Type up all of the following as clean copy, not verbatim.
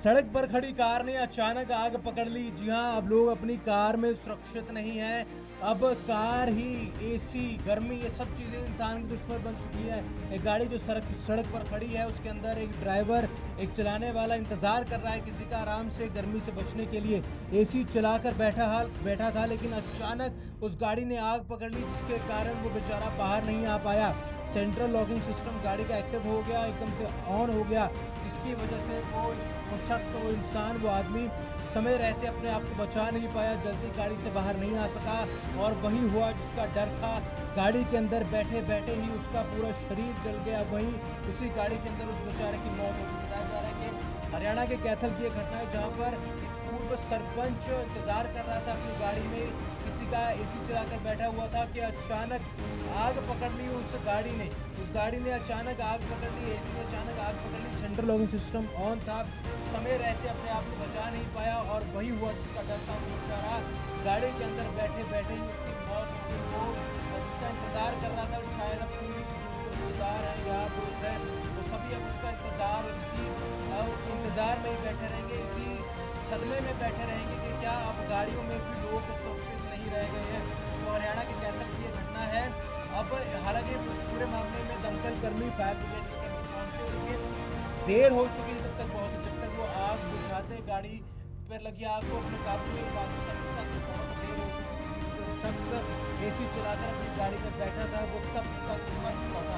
सड़क पर खड़ी कार ने अचानक आग पकड़ ली। जी हां, अब लोग अपनी कार में सुरक्षित नहीं हैं। अब कार ही एसी, गर्मी, ये सब चीजें इंसान की दुश्मन बन चुकी है। एक गाड़ी जो सड़क पर खड़ी है, उसके अंदर एक ड्राइवर, एक चलाने वाला इंतजार कर रहा है किसी का आराम से गर्मी से बचने के लिए। एसी चलाकर बैठा था, लेकिन अचानक उस गाड़ी ने आग पकड़ ली, जिसके कारण वो बेचारा बाहर नहीं आ पाया। सेंट्रल लॉकिंग सिस्टम गाड़ी का एक्टिव हो गया, एकदम से ऑन हो गया, जिसकी वजह से वो शख्स, वो इंसान, वो आदमी समय रहते अपने आप को बचा नहीं पाया, जल्दी गाड़ी से बाहर नहीं आ सका। और वही हुआ जिसका डर था। गाड़ी के अंदर बैठे बैठे ही उसका पूरा शरीर जल गया। वहीं उसी गाड़ी के अंदर उस बेचारे की मौत हो गई। बताया जा रहा है कि हरियाणा के कैथल की एक घटना है, जहाँ पर पूर्व सरपंच इंतजार कर रहा था अपनी गाड़ी में, किसी का एसी चलाकर बैठा हुआ था कि अचानक आग पकड़ ली उस गाड़ी ने अचानक आग पकड़ ली, एसी ने अचानक आग पकड़ ली। सेंट्रल लॉकिंग सिस्टम ऑन था, समय रहते अपने आप को बचा नहीं पाया। और वही हुआ जिसका डर था, वो बेचारा गाड़ी के अंदर बैठे बैठे ही उसकी मौत हो गई। वो जिसका इंतजार कर रहा था, शायद अपनी रिश्तेदार है, यार दोस्त है, वो सभी अब उसका इंतजार में ही बैठे रहेंगे, इसी सदमे में बैठे रहेंगे कि क्या अब गाड़ियों में भी लोग सुरक्षित नहीं रह गए हैं। तो हरियाणा के कैथल की ये घटना है। अब हालांकि इस पूरे मामले में दमकल कर्मी, फायर ब्रिगेड के कर्मी पहुंचे, लेकिन देर हो चुकी है जब तक वो आग बुझाते, गाड़ी पर लगी आग को अपने काबू में बाकी तक बहुत देर हो चुकी थी। जो शख्स एसी चलाकर अपनी गाड़ी पर बैठा था, वो तब तक मर चुका था।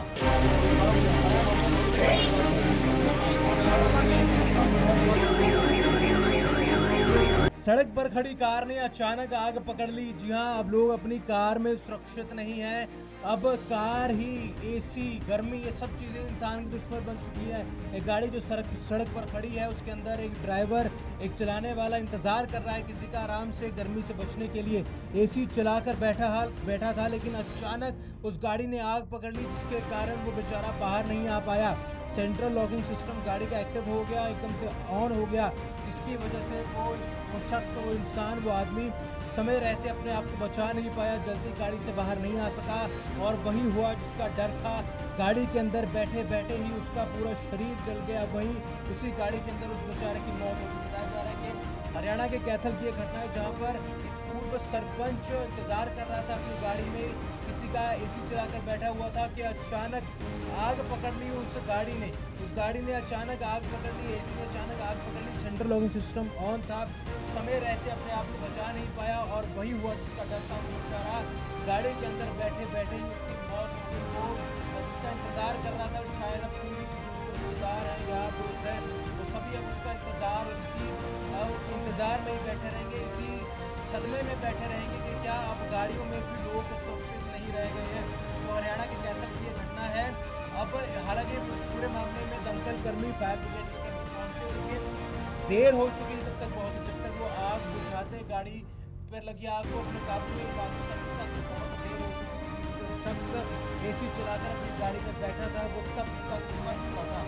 सड़क पर खड़ी कार ने अचानक आग पकड़ ली। जी हां, अब लोग अपनी कार में सुरक्षित नहीं हैं। अब कार ही एसी, गर्मी, ये सब चीजें इंसान की दुश्मन बन चुकी है। एक गाड़ी जो सड़क पर खड़ी है, उसके अंदर एक ड्राइवर, एक चलाने वाला इंतजार कर रहा है किसी का आराम से गर्मी से बचने के लिए। एसी चलाकर बैठा था, लेकिन अचानक उस गाड़ी ने आग पकड़ ली, जिसके कारण वो बेचारा बाहर नहीं आ पाया। सेंट्रल लॉकिंग सिस्टम गाड़ी का एक्टिव हो गया, एकदम से ऑन हो गया, जिसकी वजह से वो शख्स, वो इंसान, वो आदमी समय रहते अपने आप को बचा नहीं पाया, जल्दी गाड़ी से बाहर नहीं आ सका। और वही हुआ जिसका डर था। गाड़ी के अंदर बैठे बैठे ही उसका पूरा शरीर जल गया। वहीं उसी गाड़ी के अंदर उस बेचारे की मौत हो गई। बताया जा रहा है कि हरियाणा के कैथल की एक घटना है, जहाँ पर पूर्व सरपंच इंतजार कर रहा था अपनी गाड़ी में, किसी का एसी चलाकर बैठा हुआ था कि अचानक आग पकड़ ली उस गाड़ी ने अचानक आग पकड़ ली, एसी ने अचानक आग पकड़ ली। सेंट्रल लॉकिंग सिस्टम ऑन था, समय रहते अपने आप को बचा नहीं पाया। और वही हुआ जिसका डर था, वो बेचारा गाड़ी के अंदर बैठे बैठे ही उसकी मौत हो गई। वो जिसका इंतजार कर रहा था, शायद अपनी रिश्तेदार है, यार दोस्त है, वो सभी अब उसका इंतजार में ही बैठे रहेंगे, इसी सदमे में बैठे रहेंगे कि क्या अब गाड़ियों में भी लोग सुरक्षित नहीं रह गए हैं। तो हरियाणा के कैथल की ये घटना है। अब हालांकि इस पूरे मामले में दमकल कर्मी, फायर ब्रिगेड के कर्मी पहुंचे, लेकिन देर हो चुकी है जब तक वो आग बुझाते, गाड़ी पर लगी आग को अपने काबू में बाकी तक बहुत देर हो चुकी थी। जो शख्स एसी चलाकर अपनी गाड़ी पर बैठा था, वो तब तक मर चुका था।